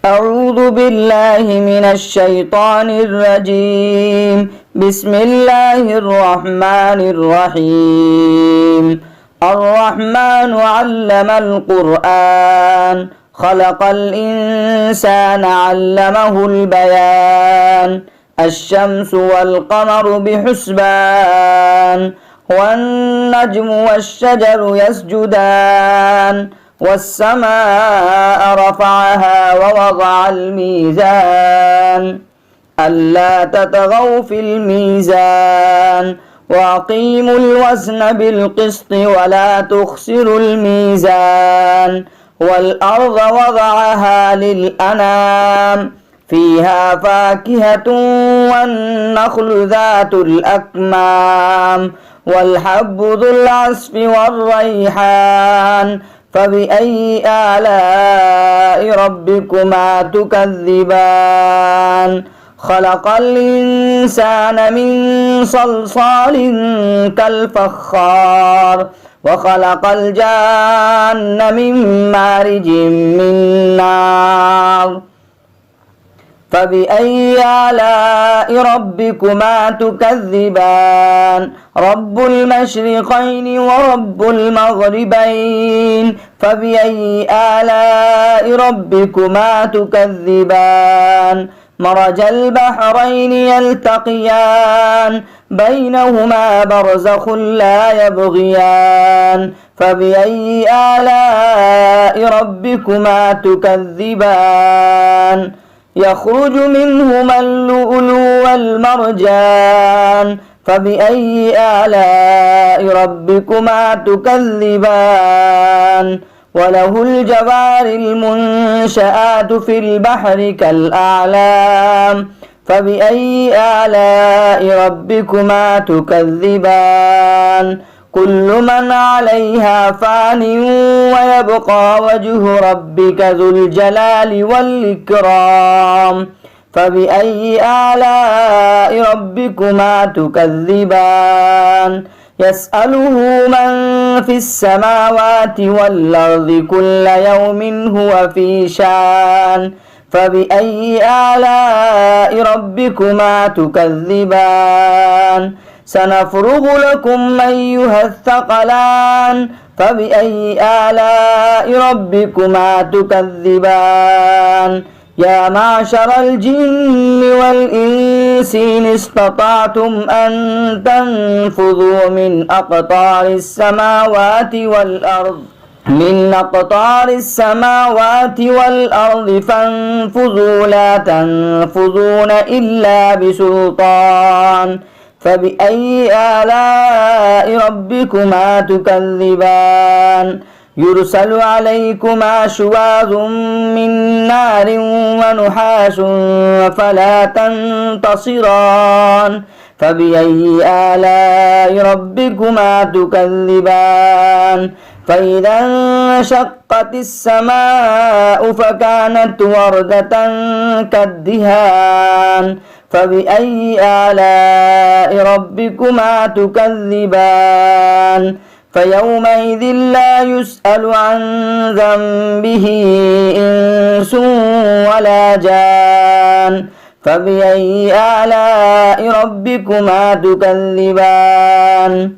أعوذ بالله من الشيطان الرجيم. بسم الله الرحمن الرحيم. الرحمن علم القرآن خلق الإنسان علمه البيان. الشمس والقمر بحسبان والنجم والشجر يسجدان والسماء رفعها ووضع الميزان ألا تطغوا في الميزان وأقيموا الوزن بالقسط ولا تخسروا الميزان والأرض وضعها للأنام فيها فاكهة والنخل ذات الأكمام والحب ذو العصف والريحان فبأي آلاء ربكما تكذبان خلق الإنسان من صلصال كالفخار وخلق الجان من مارج من نار فبأي آلاء ربكما تكذبان رب المشرقين ورب المغربين فبأي آلاء ربكما تكذبان مرج البحرين يلتقيان بينهما برزخ لا يبغيان فبأي آلاء ربكما تكذبان يخرج منهما اللؤلؤ والمرجان فبأي آلاء ربكما تكذبان وله الجوار المنشآت في البحر كالأعلام فبأي آلاء ربكما تكذبان كل من عليها فان ويبقى وجه ربك ذو الجلال والإكرام فبأي آلاء ربكما تكذبان يسأله من في السماوات والأرض كل يوم هو في شان فبأي آلاء ربكما تكذبان سنفرغ لكم أيها الثقلان فبأي آلاء ربكما تكذبان يا معشر الجن والإنس إن استطعتم أن تنفذوا من أقطار السماوات والأرض فانفذوا لا تنفذون إلا بسلطان فبأي آلاء ربكما تكذبان يرسل عليكما شواظ من نار ونحاس فلا تنتصران فبأي آلاء ربكما تكذبان فإذا انشقت السماء فكانت وردة كالدهان فبأي آلاء ربكما تكذبان فيومئذ لا يسأل عن ذنبه إنس ولا جان فبأي آلاء ربكما تكذبان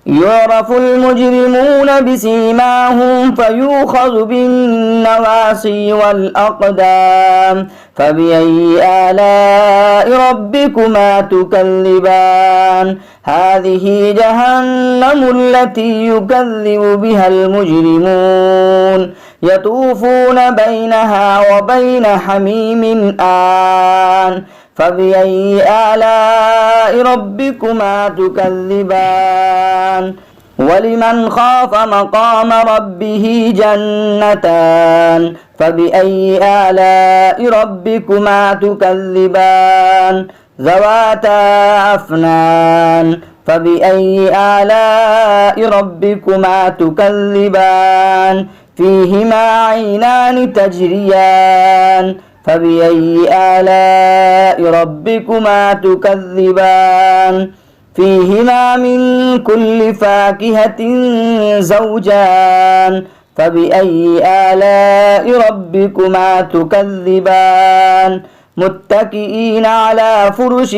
يعرف المجرمون بسيماهم فيؤخذ بالنواصي والأقدام فبأي آلاء ربكما تكذبان هذه جهنم التي يكذب بها المجرمون يطوفون بينها وبين حميم آن فبأي آلاء ربكما تكذبان ولمن خاف مقام ربه جنتان فبأي آلاء ربكما تكذبان ذواتا أفنان فبأي آلاء ربكما تكذبان فيهما عينان تجريان فبأي آلاء ربكما تكذبان فيهما من كل فاكهة زوجان فبأي آلاء ربكما تكذبان متكئين على فرش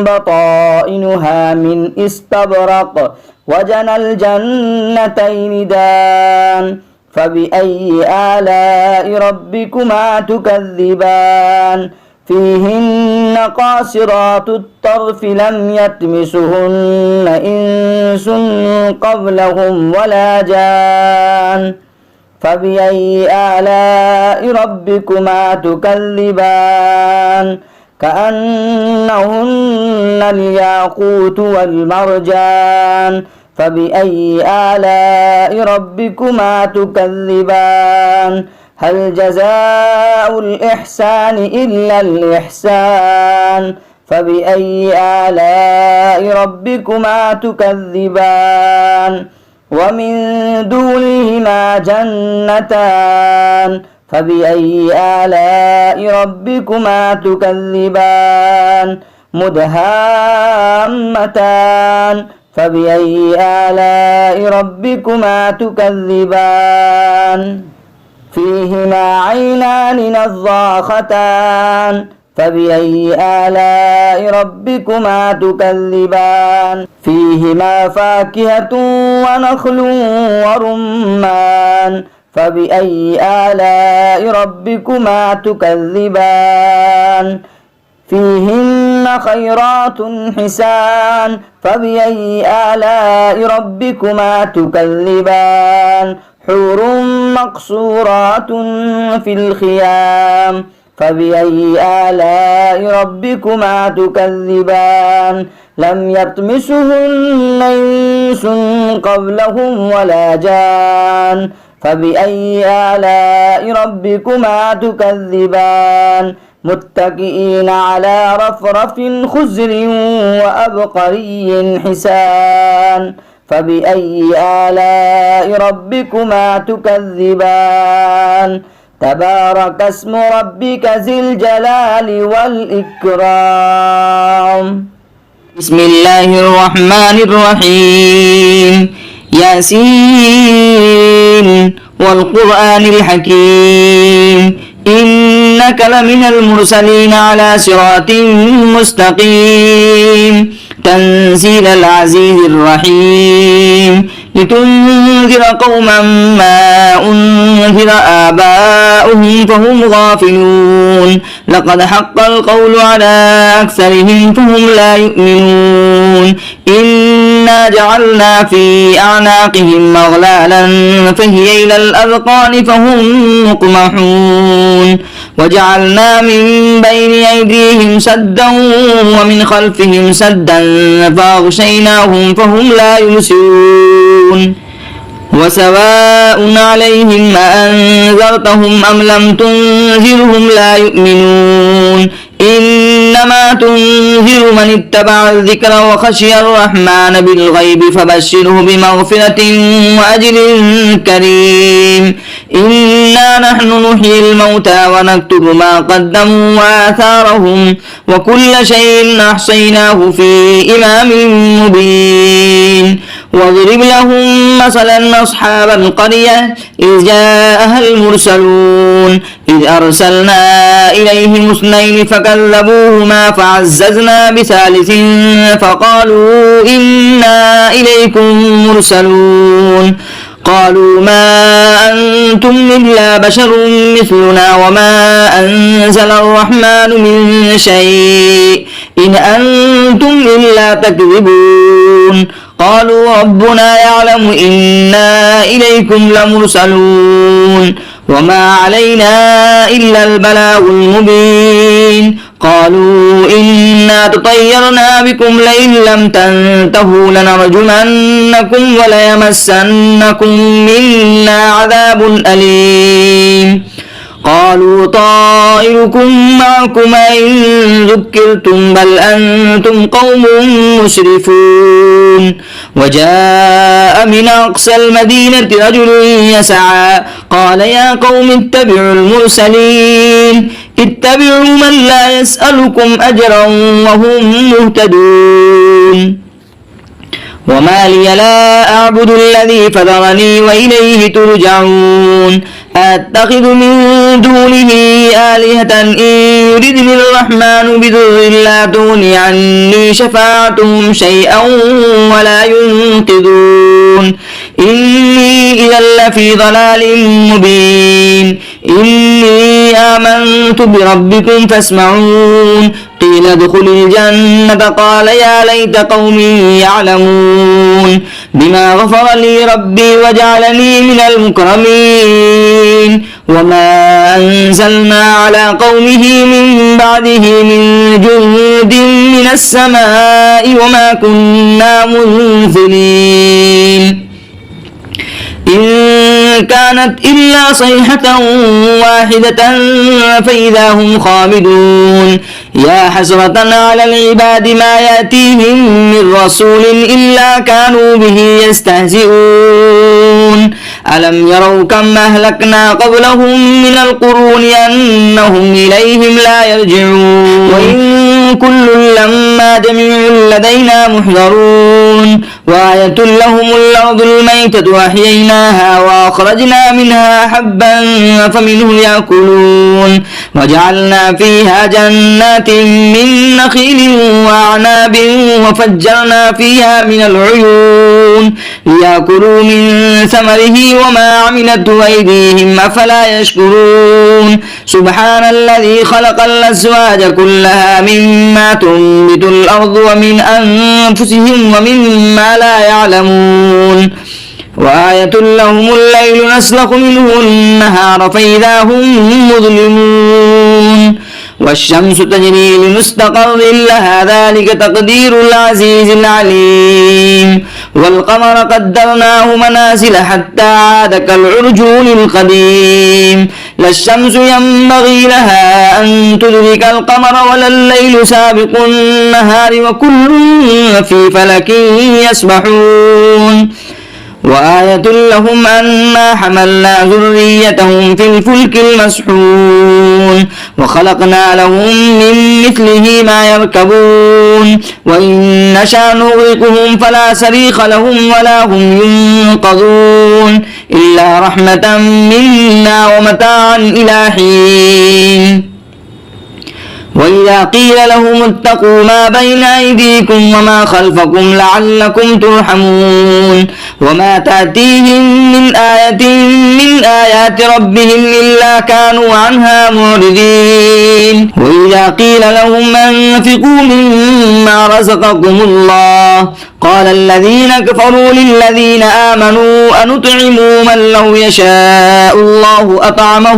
بطائنها من استبرق وجنى الجنتين دان فبأي آلاء ربكما تكذبان فيهن قاصرات الطرف لم يطمسهن إنس قبلهم ولا جان فبأي آلاء ربكما تكذبان كأنهن الياقوت والمرجان فبأي آلاء ربكما تكذبان هل جزاء الإحسان إلا الإحسان فبأي آلاء ربكما تكذبان ومن دونهما جنتان فبأي آلاء ربكما تكذبان مدهامتان فبأي آلاء ربكما تكذبان فيهما عينان نضاختان فبأي آلاء ربكما تكذبان فيهما فاكهة ونخل ورمان فبأي آلاء ربكما تكذبان فيهن خيرات حسان فبأي آلاء ربكما تكذبان حور مقصورات في الخيام فبأي آلاء ربكما تكذبان لم يطمسهن إنس قبلهم ولا جان فبأي آلاء ربكما تكذبان متكئين على رفرف خزر وأبقري حسان فبأي آلاء ربكما تكذبان تبارك اسم ربك ذي الجلال والإكرام بسم الله الرحمن الرحيم ياسين والقرآن الحكيم إنك لمن المرسلين على صراط مستقيم تنزيل العزيز الرحيم لتنذر قوما ما أنذر آباؤهم فهم غافلون لقد حق القول على أكثرهم فهم لا يؤمنون إنا جعلنا في أعناقهم أغلالا فهي إلى الأذقان فهم مقمحون وجعلنا من بين أيديهم سدا ومن خلفهم سدا فأغشيناهم فهم لا يبصرون وسواء عليهم أأنذرتهم أم لم تنذرهم لا يؤمنون إنما تنذر من اتبع الذكر وخشي الرحمن بالغيب فبشره بمغفرة وأجر كريم إنا نحن نحيي الموتى ونكتب ما قدموا وآثارهم وكل شيء أحصيناه في إمام مبين واضرب لهم مثلا أصحاب القرية إذ جاءها المرسلون إذ أرسلنا إليهم اثنين فكذبوهما فعززنا بثالث فقالوا إنا إليكم مرسلون قالوا ما أنتم إلا بشر مثلنا وما أنزل الرحمن من شيء إن أنتم إلا تكذبون قالوا ربنا يعلم إنا إليكم لمرسلون وما علينا إلا البلاغ المبين قالوا إنا تطيرنا بكم لئن لم تنتهوا لنرجمنكم وليمسنكم منا عذاب أليم قالوا طائركم معكم إن ذكرتم بل أنتم قوم مسرفون وجاء من أقصى المدينة رجل يسعى قال يا قوم اتبعوا المرسلين اتبعوا من لا يسألكم أجرا وهم مهتدون وما لي لا أعبد الذي فطرني وإليه ترجعون أتخذ من دونه آلهة إن يردني الرحمن بضر لا تغني عني شفاعتهم شيئا ولا ينقذون إني إذا لفي ضلال مبين إني آمنت بربكم فاسمعون قيل ادخل الجنة قال يا ليت قومي يعلمون بما غفر لي ربي وجعلني من المكرمين وما أنزلنا على قومه من بعده من جند من السماء وما كنا منزلين إن كانت إلا صيحة واحدة فإذا هم خامدون يا حسرة على العباد ما يأتيهم من رسول إلا كانوا به يستهزئون ألم يروا كم أهلكنا قبلهم من القرون أنهم إليهم لا يرجعون وإن كل لما جميع لدينا محضرون وآية لهم الأرض الميتة أحييناها وأخرجنا منها حبا فمنه يأكلون وجعلنا فيها جنات من نخيل وأعناب وفجرنا فيها من العيون ليأكلوا من ثمره وما عملته أيديهم أفلا يشكرون سبحان الذي خلق الأزواج كلها مما تنبت الأرض ومن أنفسهم ومما لا يعلمون وآية لهم الليل نسلخ منه النهار فإذا هم مظلمون والشمس تجري لمستقر لها ذلك تقدير العزيز العليم والقمر قدرناه منازل حتى عاد كالعرجون القديم لا الشمس ينبغي لها أن تدرك القمر ولا الليل سابق النهار وكل في فلك يسبحون وآية لهم أنا حملنا ذريتهم في الفلك المسحون وخلقنا لهم من مثله ما يركبون وإن نشأ نغرقهم فلا صريخ لهم ولا هم ينقذون إلا رحمة منا ومتاعا إلى حين وإذا قيل لهم اتقوا ما بين أيديكم وما خلفكم لعلكم ترحمون وما تأتيهم من آية من آيات ربهم إلا كانوا عنها معرضين وإذا قيل لهم أنفقوا مما رزقكم الله قال الذين كفروا للذين آمنوا أنطعموا من لو يشاء الله أطعمه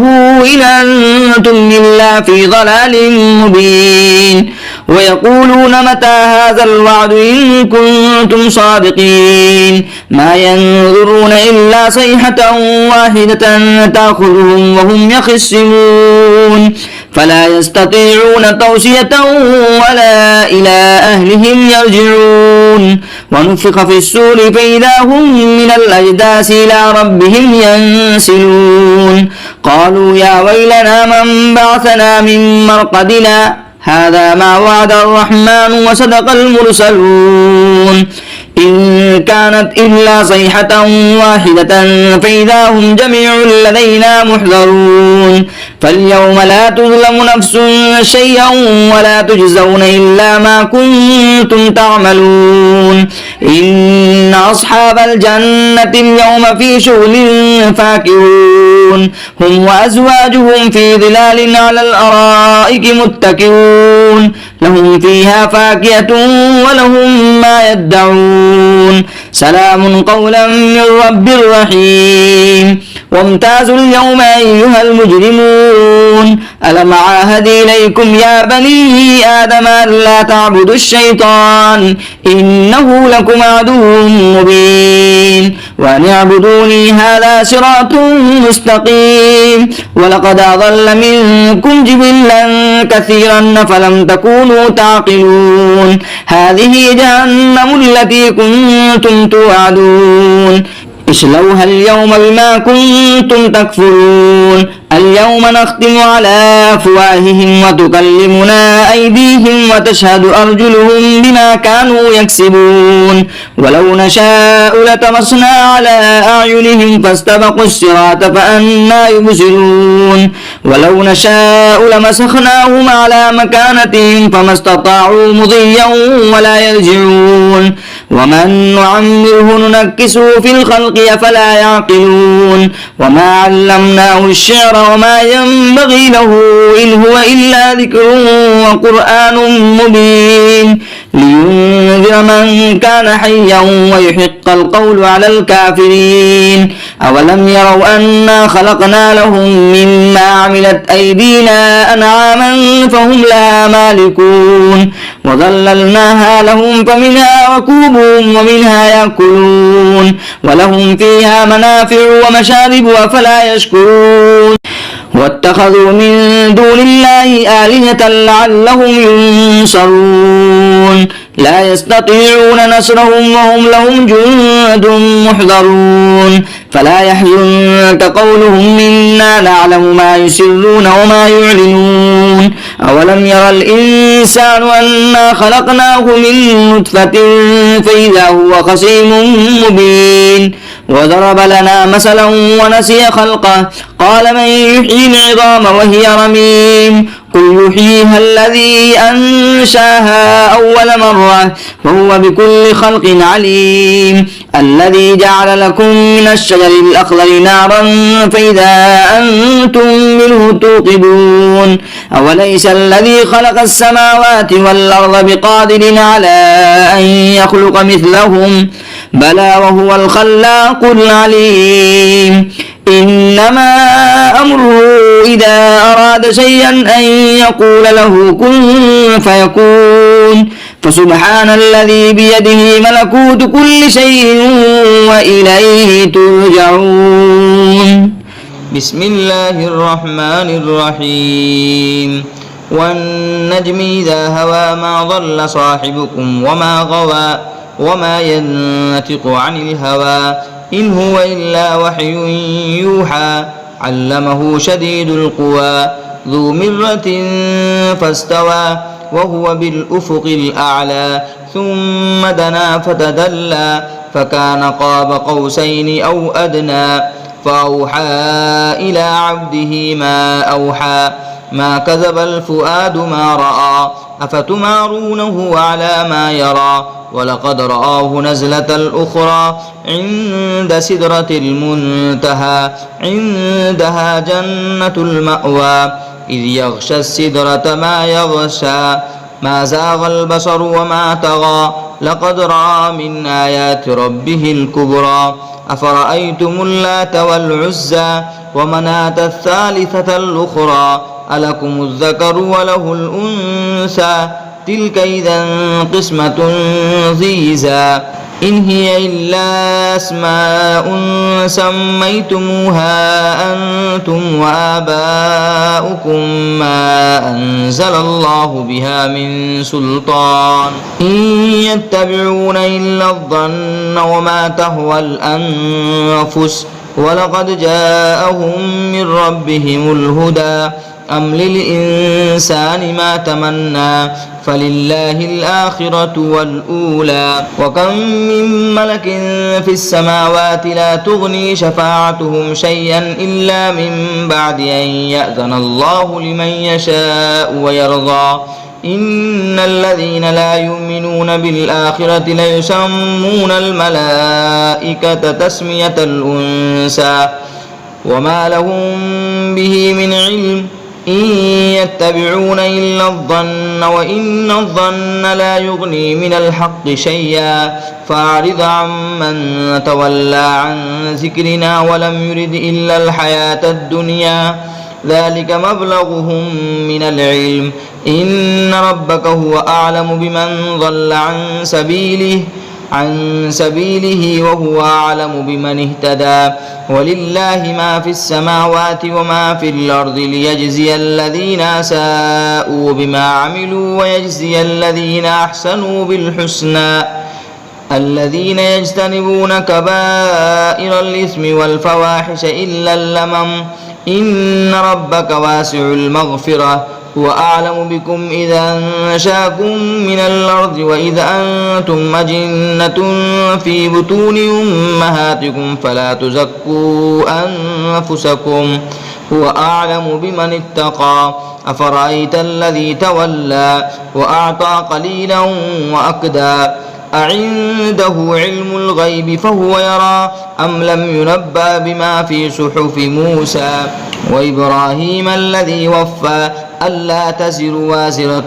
إن أنتم إلا في ضلال مبين ويقولون متى هذا الوعد إن كنتم صادقين ما ينظرون إلا صيحة واحدة تأخذهم وهم يخصمون فلا يستطيعون توصية ولا إلى أهلهم يرجعون ونفخ في السور فإذا هم من الأجداث إلى ربهم ينسلون قالوا يا ويلنا من بعثنا من مرقدنا هذا ما وعد الرحمن وصدق المرسلون إن كانت إلا صيحة واحدة فإذا هم جميع لدينا محضرون فاليوم لا تظلم نفس شيئا ولا تجزون إلا ما كنتم تعملون إن أصحاب الجنة اليوم في شغل فاكهون هم وأزواجهم في ظلال على الأرائك متكئون لهم فيها فاكهة ولهم ما يدعون سلام قولا من رب رحيم وامتازوا اليوم أيها المجرمون ألم عاهد إليكم يا بني آدم ألا تعبدوا الشيطان إنه لكم عدو مبين وأن اعبدوني هذا صراط مستقيم ولقد أضل منكم جبلا كثيرا فلم تكونوا تعقلون هذه جهنم التي كنتم توعدون اصلوها اليوم بما كنتم تكفرون فاليوم نختم على أفواههم وتكلمنا أيديهم وتشهد أرجلهم بما كانوا يكسبون ولو نشاء لطمسنا على أعينهم فاستبقوا الصراط فأنى يبصرون ولو نشاء لمسخناهم على مكانتهم فما استطاعوا مضيا ولا يرجعون ومن نعمره ننكسه في الخلق أفلا يعقلون وما علمناه الشعر وما ينبغي له إن هو إلا ذكر وقرآن مبين لينذر من كان حيا ويحق القول على الكافرين أولم يروا أنا خلقنا لهم مما عملت أيدينا أنعاما فهم لها مالكون وظللناها لهم فمنها ركوبهم ومنها يأكلون ولهم فيها منافع ومشارب أفلا يشكرون واتخذوا من دون الله آلهة لعلهم ينصرون لا يستطيعون نصرهم وهم لهم جند محضرون فلا يحزنك قولهم إنا نعلم ما يسرون وما يعلنون أولم يرى الإنسان أنا خلقناه من نطفة فإذا هو خصيم مبين وضرب لنا مثلا ونسي خلقه قال من يحيي العظام وهي رميم قل يحييها الذي أنشاها أول مرة وهو بكل خلق عليم الذي جعل لكم من الشجر الأخضر نارا فإذا أنتم منه توقدون أوليس الذي خلق السماوات والأرض بقادر على أن يخلق مثلهم بلى وهو الخلاق العليم إنما أمره إذا أراد شيئا أن يقول له كن فيكون فسبحان الذي بيده ملكوت كل شيء وإليه ترجعون. بسم الله الرحمن الرحيم. والنجم إذا هوى ما ضل صاحبكم وما غوى وما ينطق عن الهوى إن هو إلا وحي يوحى علمه شديد القوى ذو مرة فاستوى وهو بالأفق الأعلى ثم دنا فتدلى فكان قاب قوسين أو أدنى فأوحى إلى عبده ما أوحى ما كذب الفؤاد ما رأى أفتمارونه على ما يرى ولقد رآه نزلة أخرى عند سدرة المنتهى عندها جنة المأوى إذ يغشى السدرة ما يغشى ما زاغ البصر وما طغى لقد رأى من آيات ربه الكبرى أفرأيتم اللات والعزى ومناة الثالثة الأخرى ألكم الذكر وله الأنثى تلك إذا قسمة ضيزى إن هي إلا أسماء سميتموها أنتم وآباؤكم ما أنزل الله بها من سلطان إن يتبعون إلا الظن وما تهوى الأنفس ولقد جاءهم من ربهم الهدى أم للإنسان ما تمنى فلله الآخرة والأولى وكم من ملك في السماوات لا تغني شفاعتهم شيئا إلا من بعد أن يأذن الله لمن يشاء ويرضى إن الذين لا يؤمنون بالآخرة ليسمون الملائكة تسمية الأنثى وما لهم به من علم إن يتبعون إلا الظن وإن الظن لا يغني من الحق شيئا فأعرض عمن تولى عن ذكرنا ولم يرد إلا الحياة الدنيا ذلك مبلغهم من العلم إن ربك هو أعلم بمن ضل عن سبيله وهو أعلم بمن اهتدى ولله ما في السماوات وما في الأرض ليجزي الذين أساءوا بما عملوا ويجزي الذين أحسنوا بالحسنى الذين يجتنبون كبائر الإثم والفواحش إلا اللمم إن ربك واسع المغفرة هو أعلم بكم إذا أنشاكم من الأرض وإذا أنتم أجنة في بطون أمهاتكم فلا تزكوا أنفسكم هو أعلم بمن اتقى أفرأيت الذي تولى وأعطى قليلا وأكدى أعنده علم الغيب فهو يرى أم لم ينبأ بما في صحف موسى وإبراهيم الذي وفى ألا تزر وازرة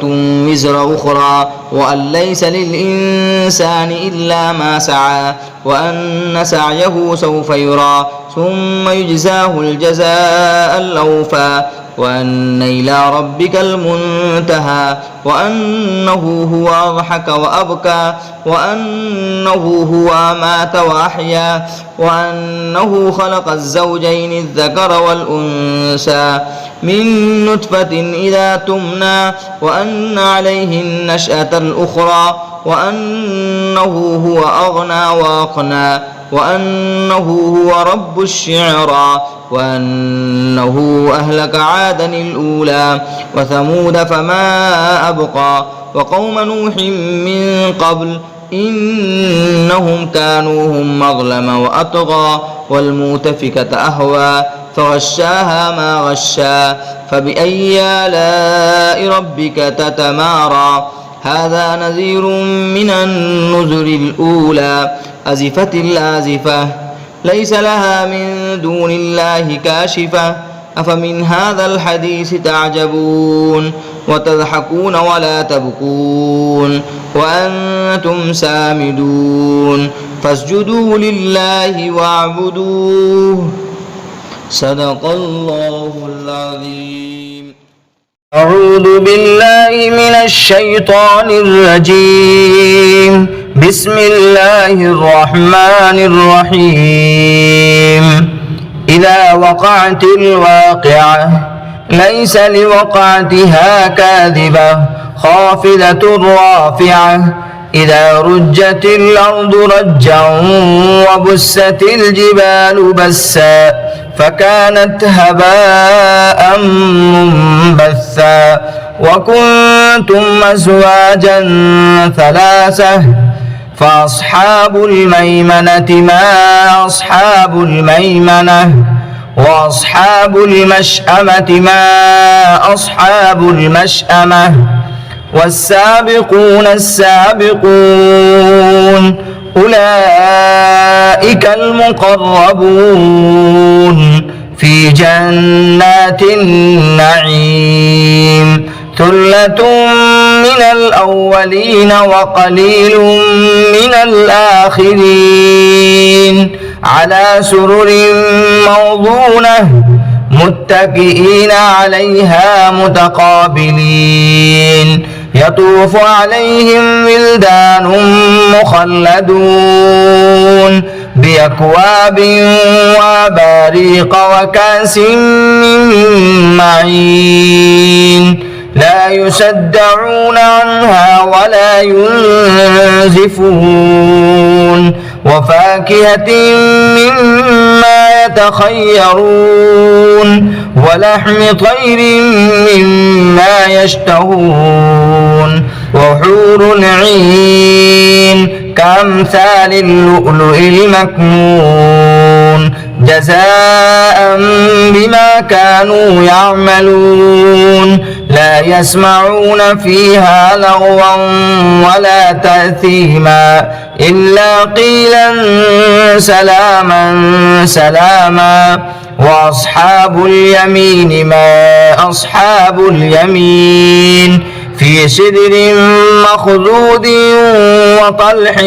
وزر أخرى وأن ليس للإنسان إلا ما سعى وأن سعيه سوف يرى ثم يجزاه الجزاء الأوفى وأن إلى ربك المنتهى وأنه هو أضحك وأبكى وأنه هو أمات وأحيا وأنه خلق الزوجين الذكر والأنثى من نطفة إذا تمنى وأن عليه النشأة الأخرى وأنه هو أغنى وأقنى وأنه هو رب الشعرى وأنه أهلك عادا الأولى وثمود فما أبقى وقوم نوح من قبل إنهم كانوا هم أظلم وأطغى والمؤتفكة أهوى فغشاها ما غشا فبأي آلاء ربك تتمارى هذا نذير من النذر الأولى أزفت الآزفة ليس لها من دون الله كاشفة أفمن هذا الحديث تعجبون وتضحكون ولا تبكون وأنتم سامدون فاسجدوا لله واعبدوه صدق الله العظيم. أعوذ بالله من الشيطان الرجيم بسم الله الرحمن الرحيم إذا وقعت الواقعة ليس لوقعتها كاذبة خافضة رافعة إذا رجت الأرض رجا وبست الجبال بسا فكانت هباء منبثا وكنتم أزواجا ثلاثة فأصحاب الميمنة ما أصحاب الميمنة وأصحاب المشأمة ما أصحاب المشأمة والسابقون السابقون أولئك المقربون في جنات النعيم ثلة من الأولين وقليل من الآخرين على سرر موضونة متكئين عليها متقابلين يطوف عليهم ولدان مخلدون بأكواب وأباريق وكأس من معين لا يصدعون عنها ولا ينزفون وفاكهة مما يتخيرون ولحم طير مما يشتهون وحور عين كأمثال اللؤلؤ المكنون جزاء بما كانوا يعملون لا يسمعون فيها لغوا ولا تأثيما إلا قيلا سلاما سلاما وأصحاب اليمين ما أصحاب اليمين في سدر مخضود وطلح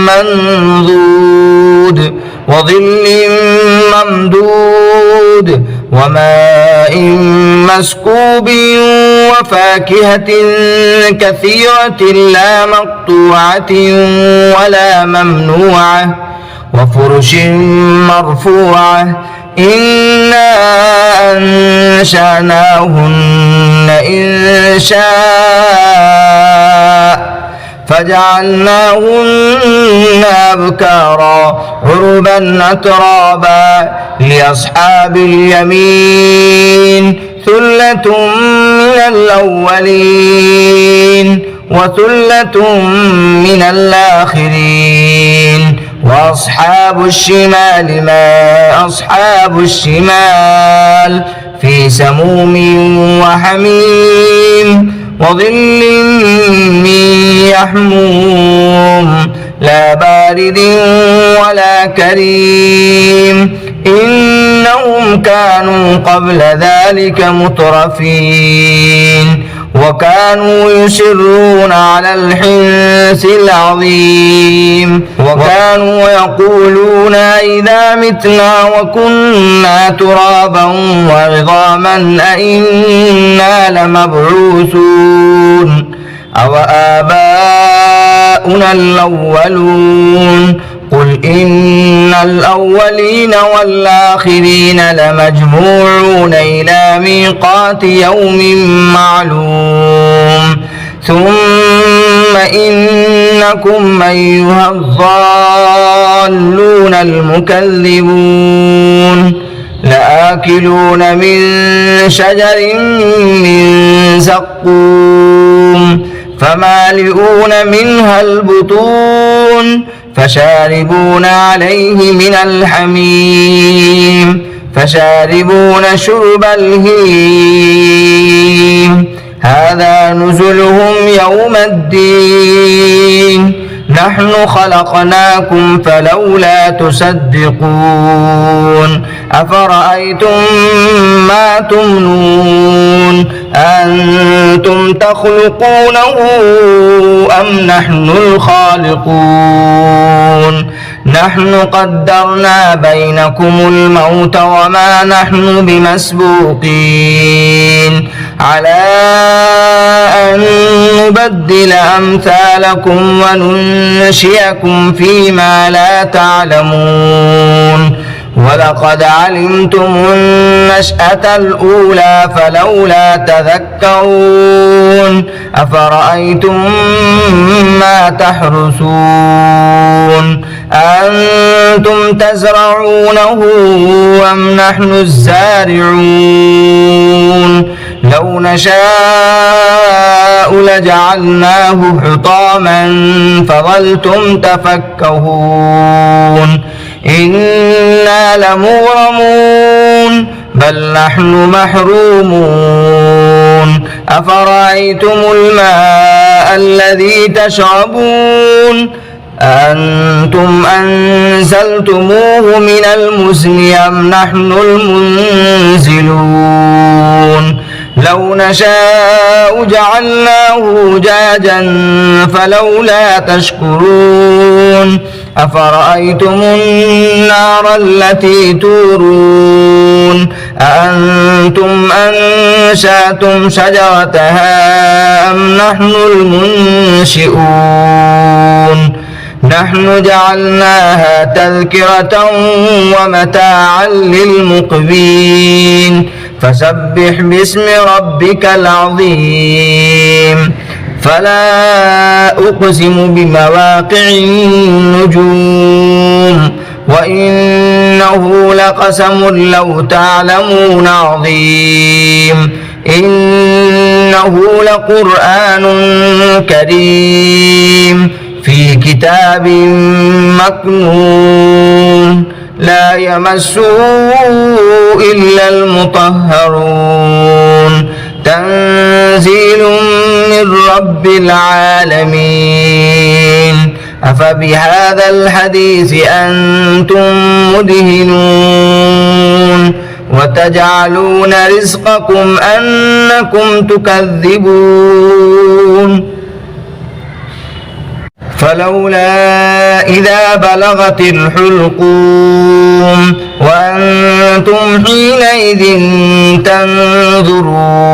منضود وظل ممدود وماء مسكوب وفاكهة كثيرة لا مقطوعة ولا ممنوعة وفرش مرفوعة إنا أنشأناهن إنشاء فجعلناهن أبكارا عربا أترابا لأصحاب اليمين ثلة من الأولين وثلة من الآخرين وأصحاب الشمال ما أصحاب الشمال في سموم وحميم وظل من يحموم لا بارد ولا كريم إنهم كانوا قبل ذلك مترفين وكانوا يصرون على الحنث العظيم وكانوا يقولون إذا متنا وكنا ترابا وعظاما أئنا لمبعوثون أو آباؤنا الأولون قل إن الأولين والآخرين لمجموعون إلى ميقات يوم معلوم ثم إنكم أيها الضالون المكذبون لآكلون من شجر من زقوم فمالئون منها البطون فشاربون عليه من الحميم فشاربون شرب الهيم هذا نزلهم يوم الدين نحن خلقناكم فلولا تصدقون أفرأيتم ما تمنون أنتم تخلقونه أم نحن الخالقون نحن قدرنا بينكم الموت وما نحن بمسبوقين على أن نبدل أمثالكم وننشئكم فيما لا تعلمون ولقد علمتم النشأة الأولى فلولا تذكرون أفرأيتم ما تحرثون أنتم تزرعونه أم نحن الزارعون لو نشاء لجعلناه حطاما فظلتم تفكهون إنا لمغرمون بل نحن محرومون أفرأيتم الماء الذي تشربون أنتم أنزلتموه من المزن أم نحن المنزلون لو نشاء جعلناه جاجا فلولا تشكرون أفرأيتم النار التي تورون أأنتم أنشأتم شجرتها أم نحن المنشئون نحن جعلناها تذكرة ومتاعا للمقوين فسبح باسم ربك العظيم فلا أقسم بمواقع النجوم وإنه لقسم لو تعلمون عظيم إنه لقرآن كريم في كتاب مكنون لا يمسه إلا المطهرون تنزيل من رب العالمين أفبهذا الحديث أنتم مدهنون وتجعلون رزقكم أنكم تكذبون فلولا إذا بلغت الحلقوم وأنتم حينئذ تنظرون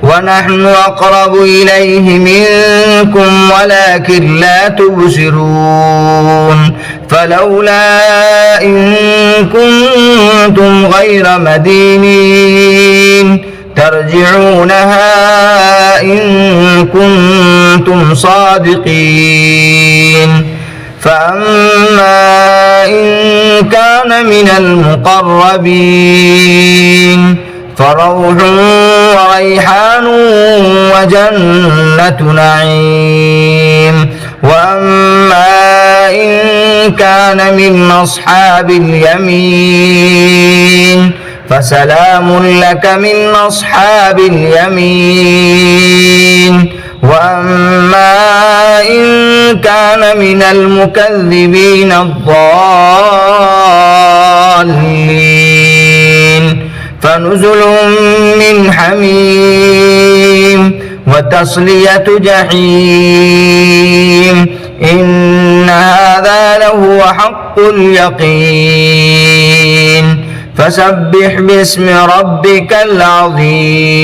ونحن أقرب إليه منكم ولكن لا تبصرون فلولا إن كنتم غير مدينين ترجعونها إن كنتم صادقين فأما إن كان من المقربين فروح وريحان وجنة نعيم وأما إن كان من أصحاب اليمين فسلام لك من أصحاب اليمين وأما إن كان من المكذبين الضالين فنزل من حميم وتصلية جحيم إن هذا لهو حق اليقين فسبح باسم ربك العظيم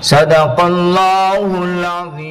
صدق الله العظيم.